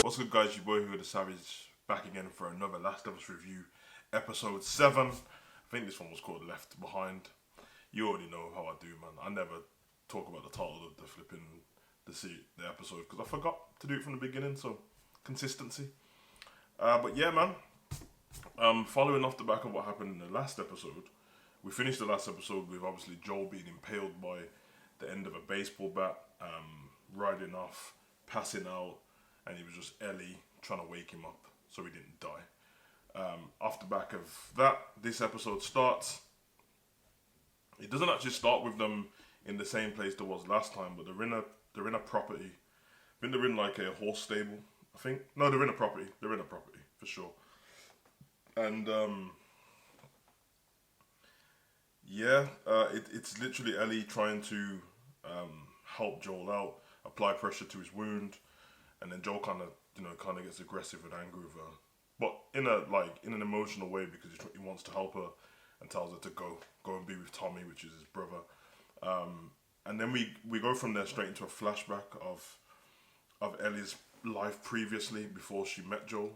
What's good, guys? Your boy Hugo the Savage back again for another Last of Us review, episode 7. I think this one was called Left Behind. You already know how I do, man. I never talk about the title of the flipping the episode because I forgot to do it from the beginning. So consistency. But yeah, man. Following off the back of what happened in the last episode, we finished the last episode with obviously Joel being impaled by the end of a baseball bat, riding off, passing out, and it was just Ellie trying to wake him up so he didn't die. Off the back of that, this episode starts. It doesn't actually start with them in the same place there was last time, but they're in a property. I think they're in like a horse stable. I think no, they're in a property. They're in a property for sure. And it's literally Ellie trying to help Joel out, apply pressure to his wound, and then Joel kind of gets aggressive and angry with her, but in an emotional way because he wants to help her and tells her to go and be with Tommy, which is his brother. And then we go from there straight into a flashback of Ellie's life previously before she met Joel.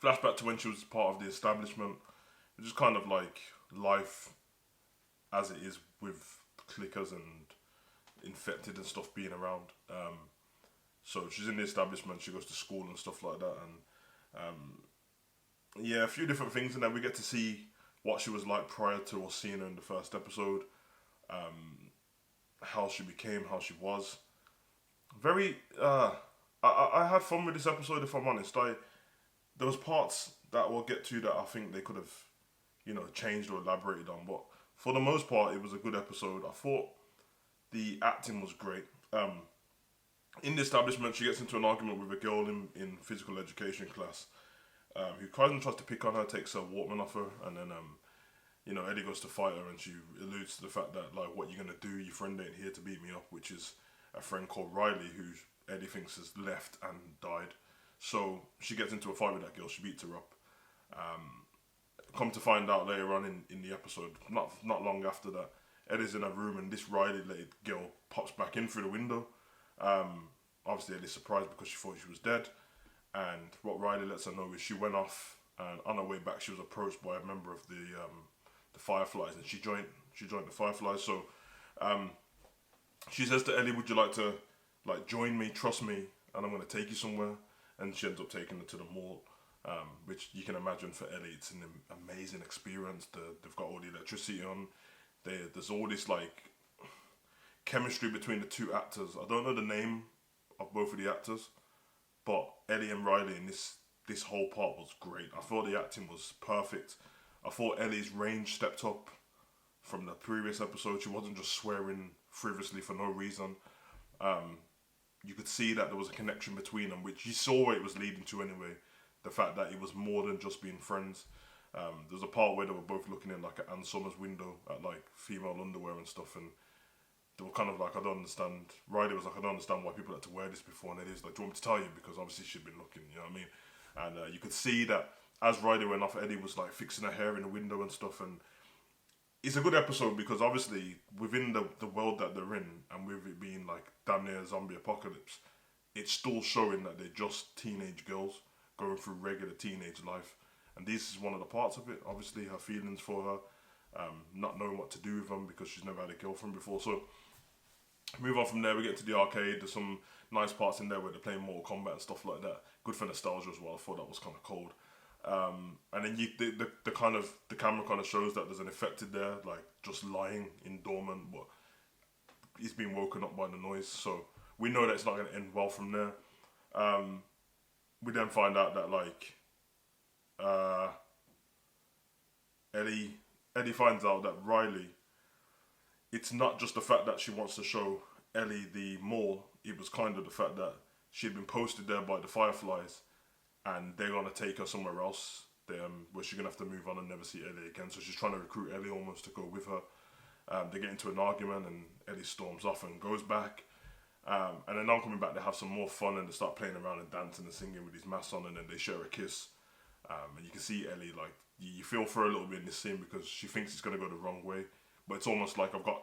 Flashback to when she was part of the establishment, just kind of like life as it is with clickers and infected and stuff being around. So she's in the establishment, she goes to school and stuff like that, and a few different things, and then we get to see what she was like prior to us seeing her in the first episode, how she became, how she was. I had fun with this episode, if I'm honest. There was parts that we'll get to that I think they could have, changed or elaborated on, but for the most part, it was a good episode. I thought the acting was great. In the establishment, she gets into an argument with a girl in physical education class, who tries to pick on her, takes her Walkman off her, and then Eddie goes to fight her, and she alludes to the fact that like, what you gonna do? Your friend ain't here to beat me up, which is a friend called Riley, who Eddie thinks has left and died. So she gets into a fight with that girl. She beats her up. Come to find out later on in the episode, not long after that, Eddie's in a room and this Riley girl pops back in through the window. Obviously Eddie's surprised because she thought she was dead, and what Riley lets her know is she went off, and on her way back she was approached by a member of the Fireflies, and she joined the Fireflies. So she says to Ellie, "Would you like to join me? Trust me, and I'm going to take you somewhere." And she ends up taking her to the mall, which you can imagine for Ellie, it's an amazing experience. They've got all the electricity on. There's all this chemistry between the two actors. I don't know the name of both of the actors, but Ellie and Riley in this whole part was great. I thought the acting was perfect. I thought Ellie's range stepped up from the previous episode. She wasn't just swearing frivolously for no reason. You could see that there was a connection between them, which you saw what it was leading to anyway. The fact that it was more than just being friends. There's a part where they were both looking in like an Ann Summers window at like female underwear and stuff, and they were kind of like, I don't understand. Riley was like, I don't understand why people had to wear this before, and Eddie's like, do you want me to tell you? Because obviously she'd been looking, you know what I mean? And you could see that as Riley went off, Eddie was like fixing her hair in the window and stuff, and it's a good episode because obviously within the world that they're in, and with it being like damn near a zombie apocalypse, it's still showing that they're just teenage girls going through regular teenage life. And this is one of the parts of it. Obviously her feelings for her, not knowing what to do with them because she's never had a girlfriend before. So move on from there, we get to the arcade. There's some nice parts in there where they're playing Mortal Kombat and stuff like that. Good for nostalgia as well. I thought that was kind of cold. And then the camera kind of shows that there's an infected there, like just lying in dormant, but he's been woken up by the noise. So we know that it's not going to end well from there. We then find out that Ellie finds out that Riley, it's not just the fact that she wants to show Ellie the mall. It was kind of the fact that she had been posted there by the Fireflies, and they're gonna take her somewhere else, where she's gonna have to move on and never see Ellie again. So she's trying to recruit Ellie almost to go with her. They get into an argument, and Ellie storms off and goes back. And then on coming back, they have some more fun, and they start playing around and dancing and singing with these masks on, and then they share a kiss. And you can see Ellie, you feel for her a little bit in this scene because she thinks it's gonna go the wrong way, but it's almost like I've got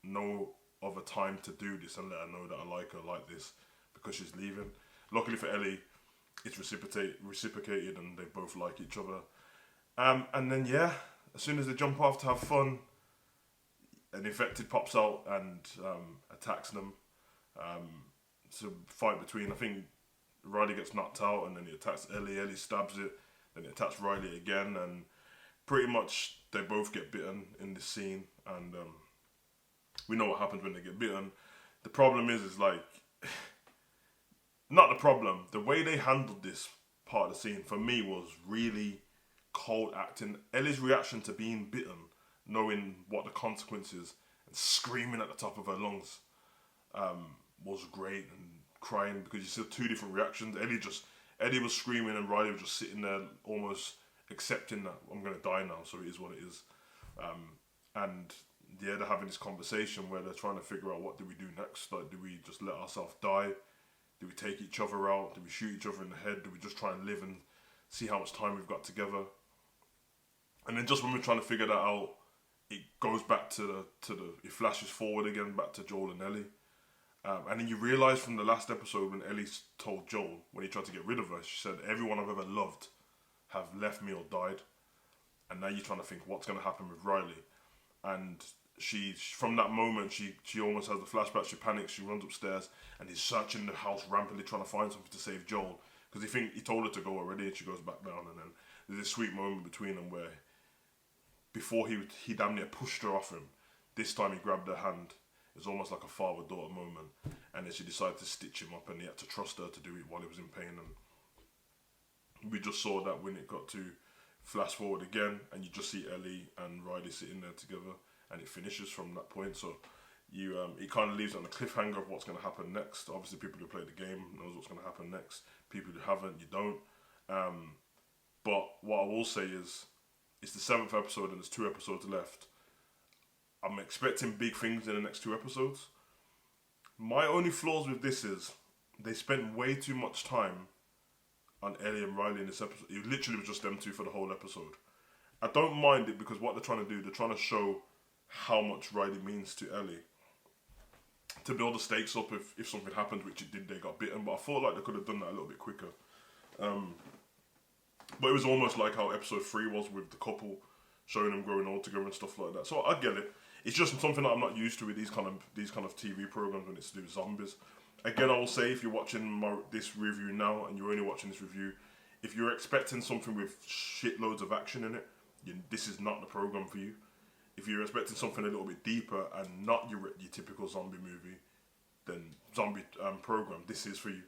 no other time to do this and let her know that I like her like this because she's leaving. luckily for Ellie, it's reciprocated, and they both like each other. And then yeah, as soon as they jump off to have fun, an infected pops out and attacks them. It's a fight between, I think Riley gets knocked out, and then he attacks Ellie. Ellie stabs it, then he attacks Riley again, and pretty much they both get bitten in this scene. And we know what happens when they get bitten. The problem is like, not the problem. The way they handled this part of the scene for me was really cold acting. Ellie's reaction to being bitten, knowing what the consequences, and screaming at the top of her lungs, was great, and crying, because you see two different reactions. Eddie was screaming, and Riley was just sitting there almost accepting that I'm going to die now, so it is what it is. And yeah, they're having this conversation where they're trying to figure out, what do we do next? Like, do we just let ourselves die? Do we take each other out? Do we shoot each other in the head? Do we just try and live and see how much time we've got together? And then just when we're trying to figure that out, it goes back to it flashes forward again, back to Joel and Ellie. And then you realise from the last episode, when Ellie told Joel, when he tried to get rid of her, she said, everyone I've ever loved have left me or died. And now you're trying to think, what's going to happen with Riley? And from that moment, she almost has the flashback. She panics, she runs upstairs, and he's searching the house rampantly, trying to find something to save Joel, because he told her to go already, and she goes back down. And then there's this sweet moment between them where, before he damn near pushed her off him, this time he grabbed her hand. It's almost like a father-daughter moment, and then she decided to stitch him up, and he had to trust her to do it while he was in pain. And we just saw that when it got to flash forward again, and you just see Ellie and Riley sitting there together, and it finishes from that point. So it kind of leaves it on a cliffhanger of what's going to happen next. Obviously, people who play the game knows what's going to happen next. People who haven't, you don't. But what I will say is, it's the 7th episode, and there's 2 episodes left. I'm expecting big things in the next 2 episodes. My only flaws with this is, they spent way too much time on Ellie and Riley in this episode. It literally was just them two for the whole episode. I don't mind it, because what they're trying to do, they're trying to show how much Riley means to Ellie, to build the stakes up if something happened, which it did, they got bitten. But I felt like they could have done that a little bit quicker. But it was almost like how episode 3 was, with the couple, showing them growing old together and stuff like that. So I get it. It's just something that I'm not used to with these kind of TV programs when it's to do with zombies. Again, I will say, if you're watching this review now, and you're only watching this review, if you're expecting something with shitloads of action in it, this is not the program for you. If you're expecting something a little bit deeper and not your typical zombie movie, then zombie program, this is for you,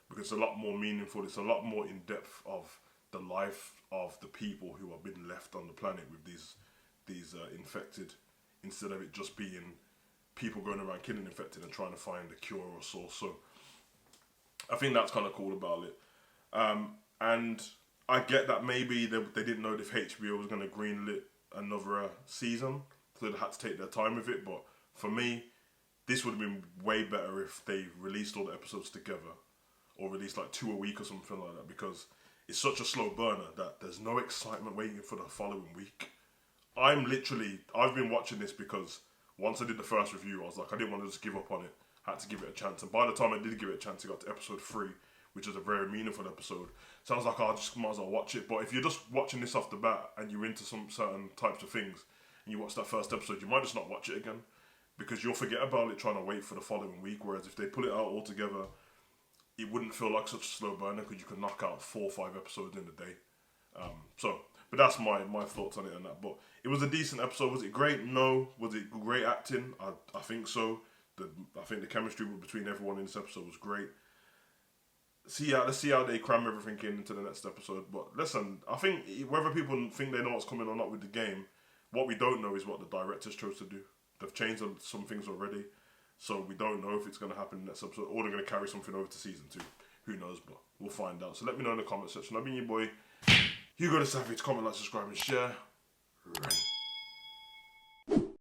because it's a lot more meaningful. It's a lot more in depth of the life of the people who have been left on the planet with these infected, instead of it just being people going around killing infected and trying to find a cure or source. So I think that's kind of cool about it. And I get that maybe they didn't know if HBO was going to greenlit another season, so they had to take their time with it. But for me, this would have been way better if they released all the episodes together, or released like 2 a week or something like that, because it's such a slow burner that there's no excitement waiting for the following week. I've been watching this because once I did the first review, I was like, I didn't want to just give up on it. I had to give it a chance. And by the time I did give it a chance, it got to episode 3, which is a very meaningful episode. So I was like, I just might as well watch it. But if you're just watching this off the bat, and you're into some certain types of things, and you watch that first episode, you might just not watch it again, because you'll forget about it trying to wait for the following week. Whereas if they put it out all together, it wouldn't feel like such a slow burner, because you could knock out 4 or 5 episodes in a day. But that's my thoughts on it and that. But it was a decent episode. Was it great? No. Was it great acting? I think so. I think the chemistry between everyone in this episode was great. Let's see how they cram everything into the next episode. But listen, I think whether people think they know what's coming or not with the game, what we don't know is what the directors chose to do. They've changed some things already, so we don't know if it's going to happen in the next episode, or they're going to carry something over to season 2. Who knows? But we'll find out. So let me know in the comment section. I've been your boy Hugo the Savage. Comment, like, subscribe, and share. Right.